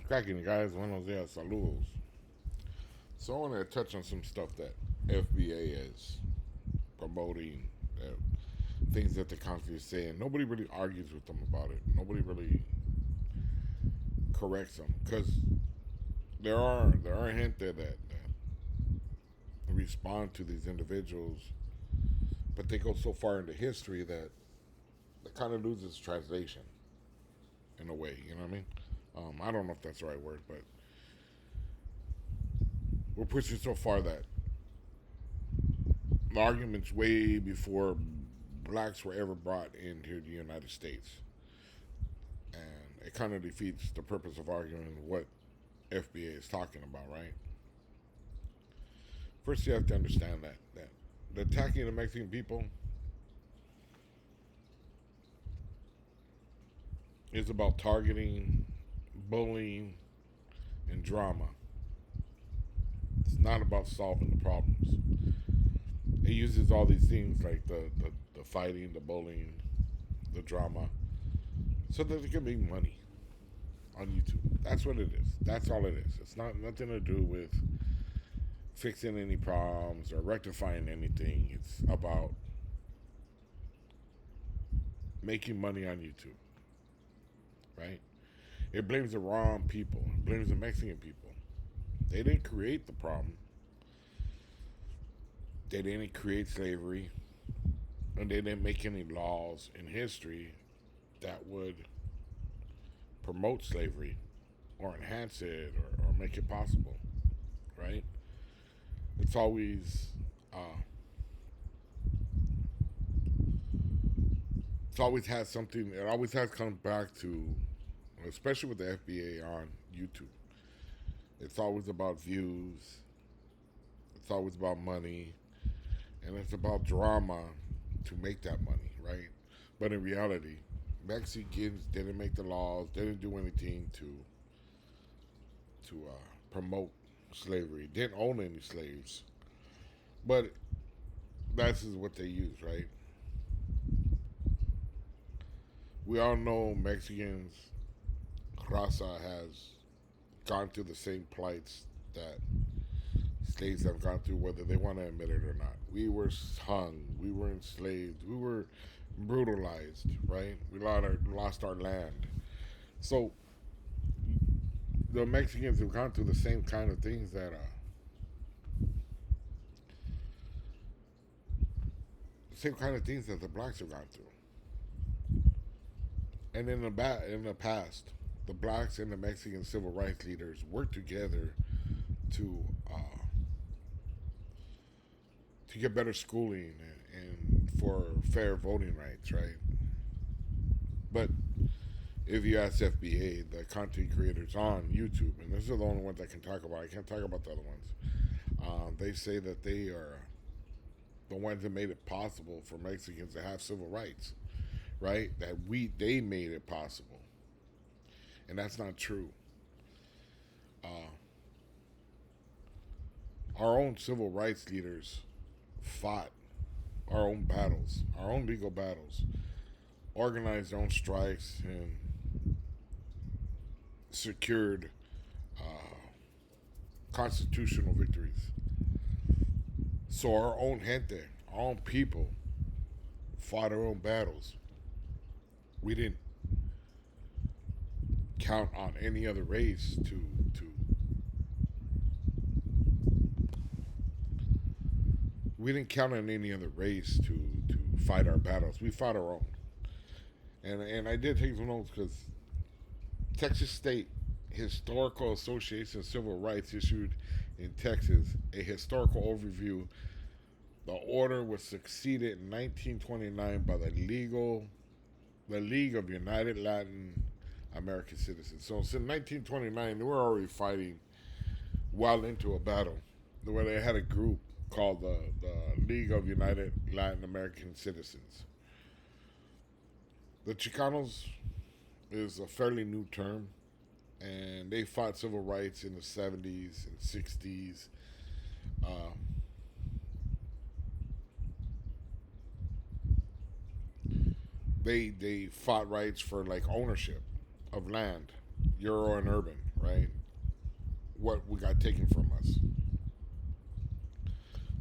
Cracking, guys. Buenos dias. Saludos. So I want to touch on some stuff that FBA is promoting, things that the country is saying. Nobody really argues with them about it. Nobody really corrects them because there are gente that respond to these individuals, but they go so far into history that it kind of loses translation in a way. You know what I mean? I don't know if that's the right word, but we're pushing so far that the arguments way before blacks were ever brought into the United States, and it kind of defeats the purpose of arguing what FBA is talking about, right? First, you have to understand that the attacking the Mexican people is about targeting, bullying, and drama. It's not about solving the problems. It uses all these things like the fighting, the bullying, the drama, so that it can make money on YouTube. That's what it is. That's all it is. It's not nothing to do with fixing any problems or rectifying anything. It's about making money on YouTube, right? It blames the wrong people. It blames the Mexican people. They didn't create the problem. They didn't create slavery, and they didn't make any laws in history that would promote slavery or enhance it or make it possible, right? It's always it's always has something. It always has come back to, especially with the FBA on YouTube. It's always about views. It's always about money, and it's about drama to make that money, right? But in reality, Mexicans didn't make the laws. They didn't do anything to promote slavery. Didn't own any slaves, but that's is what they use, right? We all know Mexicans, Raza has gone through the same plights that slaves have gone through, whether they want to admit it or not. We were hung, we were enslaved, we were brutalized, right? We lost our land. So the Mexicans have gone through the same kind of things that same kind of things that the blacks have gone through. And in the past, the blacks and the Mexican civil rights leaders worked together to uh, to get better schooling and for fair voting rights, right? But if you ask FBA, the content creators on YouTube, and this is the only ones I can talk about, I can't talk about the other ones. They say that they are the ones that made it possible for Mexicans to have civil rights, right? That they made it possible, and that's not true. Uh, our own civil rights leaders fought our own battles, our own legal battles, organized their own strikes, and secured uh, constitutional victories. So our own gente, our own people, fought our own battles. We didn't count on any other race to we didn't count on any other race to fight our battles. We fought our own. And I did take some notes because Texas State Historical Association of Civil Rights issued in Texas a historical overview. The order was succeeded in 1929 by the League of United Latin American Citizens. So since 1929, they were already fighting well into a battle where they had a group called the League of United Latin American Citizens. The Chicanos is a fairly new term, and they fought civil rights in the 70s and 60s. Uh, they fought rights for like ownership of land, rural and urban, right? What we got taken from us.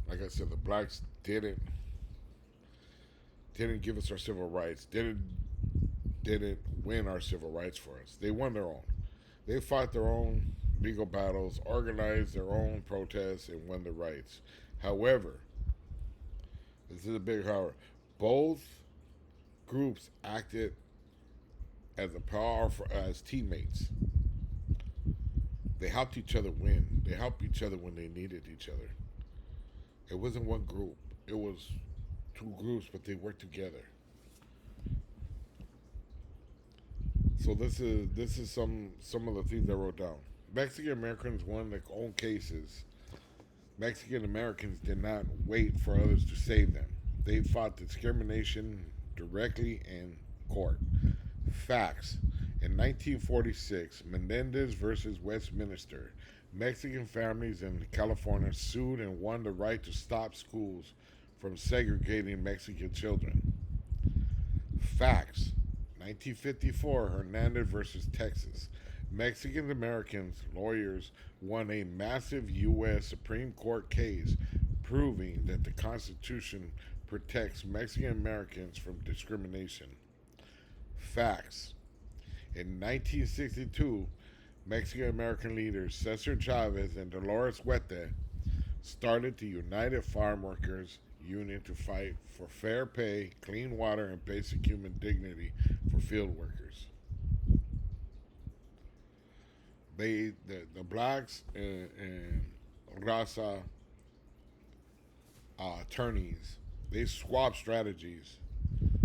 Like I said, the blacks didn't give us our civil rights. Didn't win our civil rights for us. They won their own. They fought their own legal battles, organized their own protests, and won their rights. However, this is a big however. Both groups acted as a powerful as teammates. They helped each other win. They helped each other when they needed each other. It wasn't one group. It was two groups, but they worked together. So this is some of the things I wrote down. Mexican Americans won their own cases. Mexican Americans did not wait for others to save them. They fought discrimination directly in court. Facts. In 1946, Menendez versus Westminster, Mexican families in California sued and won the right to stop schools from segregating Mexican children. Facts. 1954, Hernandez versus Texas. Mexican Americans lawyers won a massive U.S. Supreme Court case proving that the Constitution protects Mexican Americans from discrimination. Facts. In 1962, Mexican American leaders Cesar Chavez and Dolores Huerta started the United Farm Workers Union to fight for fair pay, clean water, and basic human dignity for field workers. The blacks and Raza attorneys, they swapped strategies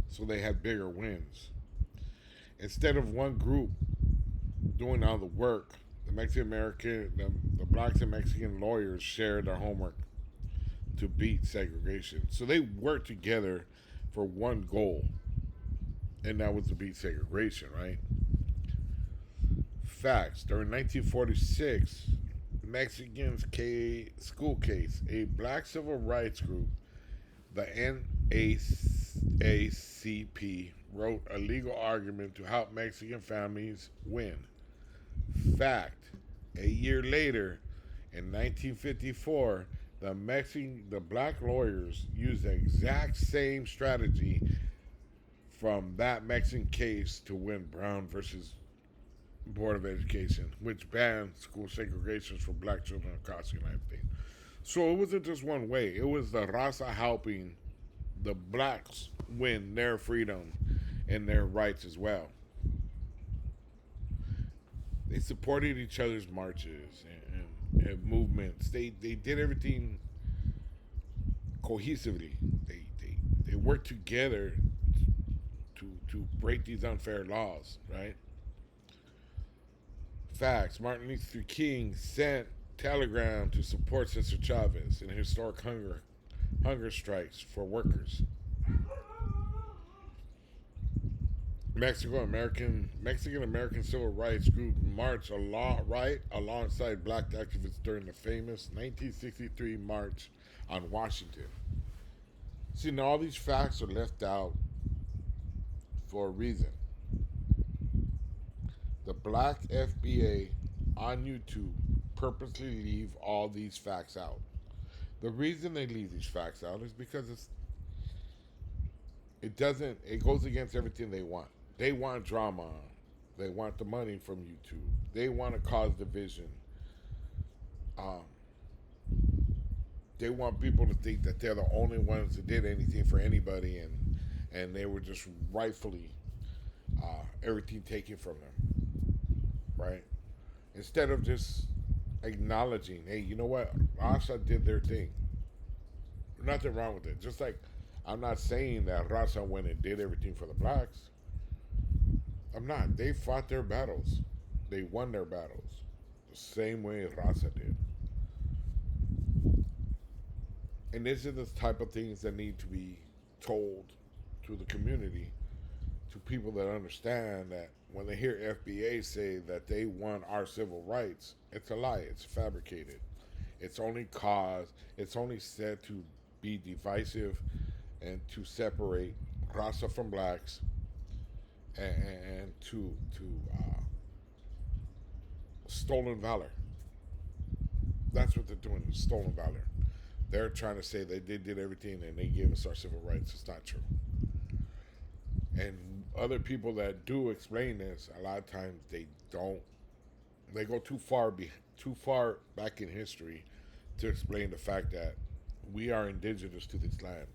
so they had bigger wins. Instead of one group doing all the work, the blacks and Mexican lawyers shared their homework to beat segregation. So they worked together for one goal, and that was to beat segregation, right? Facts. During 1946, Mexicans school case, a black civil rights group, the NAACP, wrote a legal argument to help Mexican families win. Fact. A year later, in 1954, the black lawyers used the exact same strategy from that Mexican case to win Brown versus Board of Education, which banned school segregations for black children across the United States. So it wasn't just one way. It was the Raza helping the blacks win their freedom and their rights as well. They supported each other's marches and movements. They did everything cohesively. They worked together to break these unfair laws, right? Facts. Martin Luther King sent telegram to support Cesar Chavez in historic hunger strikes for workers. Mexican American civil rights group marched right alongside black activists during the famous 1963 March on Washington. See, now all these facts are left out for a reason. The black FBA on YouTube purposely leave all these facts out. The reason they leave these facts out is because it goes against everything they want. They want drama. They want the money from YouTube. They want to cause division. Um, they want people to think that they're the only ones that did anything for anybody, and they were just rightfully everything taken from them, right? Instead of just acknowledging, hey, you know what, Raza did their thing. Nothing wrong with it. Just like I'm not saying that Raza went and did everything for the blacks. I'm not. They fought their battles. They won their battles the same way Raza did. And these are the type of things that need to be told to the community, to people that understand that when they hear FBA say that they won our civil rights, it's a lie. It's fabricated. It's only said to be divisive and to separate Raza from blacks and to stolen valor. That's what they're doing, stolen valor. They're trying to say that they did everything and they gave us our civil rights. It's not true. And other people that do explain this, a lot of times they don't. They go too far back in history to explain the fact that we are indigenous to this land,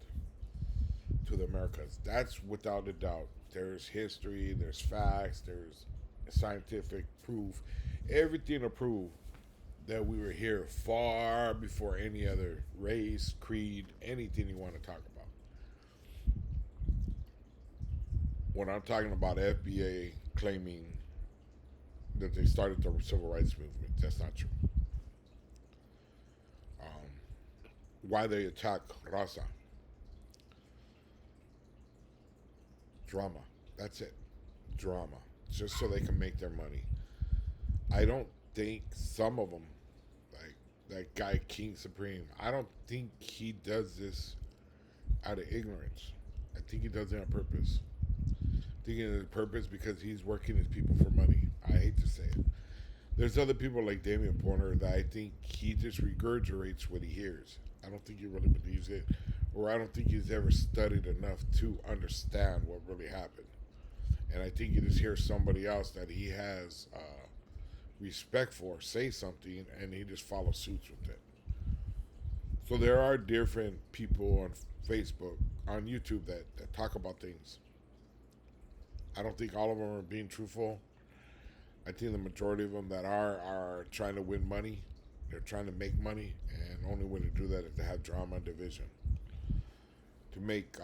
to the Americas. That's without a doubt. There's history, there's facts, there's scientific proof, everything to prove that we were here far before any other race, creed, anything you want to talk about. When I'm talking about FBA claiming that they started the civil rights movement, that's not true. Um, why they attack Raza? Drama. That's it. Drama. Just so they can make their money. I don't think some of them, like that guy King Supreme, I don't think he does this out of ignorance. I think he does it on purpose. I think it is purpose because he's working his people for money. I hate to say it. There's other people like Damian Porter that I think he just regurgitates what he hears. I don't think he really believes it, or I don't think he's ever studied enough to understand what really happened. And I think you just hear somebody else that he has respect for say something, and he just follows suits with it. So there are different people on Facebook, on YouTube that talk about things. I don't think all of them are being truthful. I think the majority of them that are trying to win money. They're trying to make money, and the only way to do that is to have drama and division. To make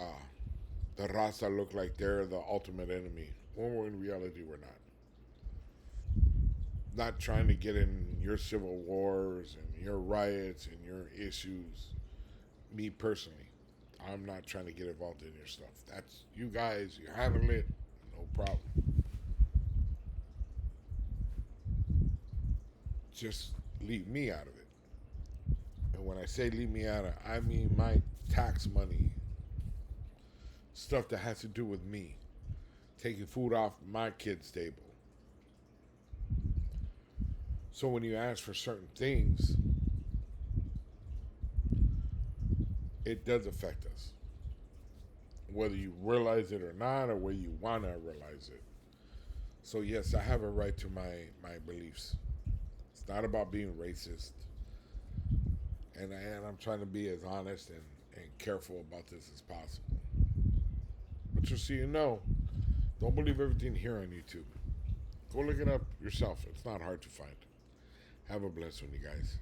the Raza look like they're the ultimate enemy, when in reality we're not. Not trying to get in your civil wars and your riots and your issues. Me personally, I'm not trying to get involved in your stuff. That's you guys, you handle it, no problem. Just leave me out of it. And when I say leave me out of it, I mean my tax money, stuff that has to do with me, taking food off my kid's table. So when you ask for certain things, it does affect us. Whether you realize it or not, or whether you want to realize it. So yes, I have a right to my beliefs. It's not about being racist. And I'm trying to be as honest and careful about this as possible. But just so you know, don't believe everything here on YouTube. Go look it up yourself. It's not hard to find. Have a blessed one, you guys.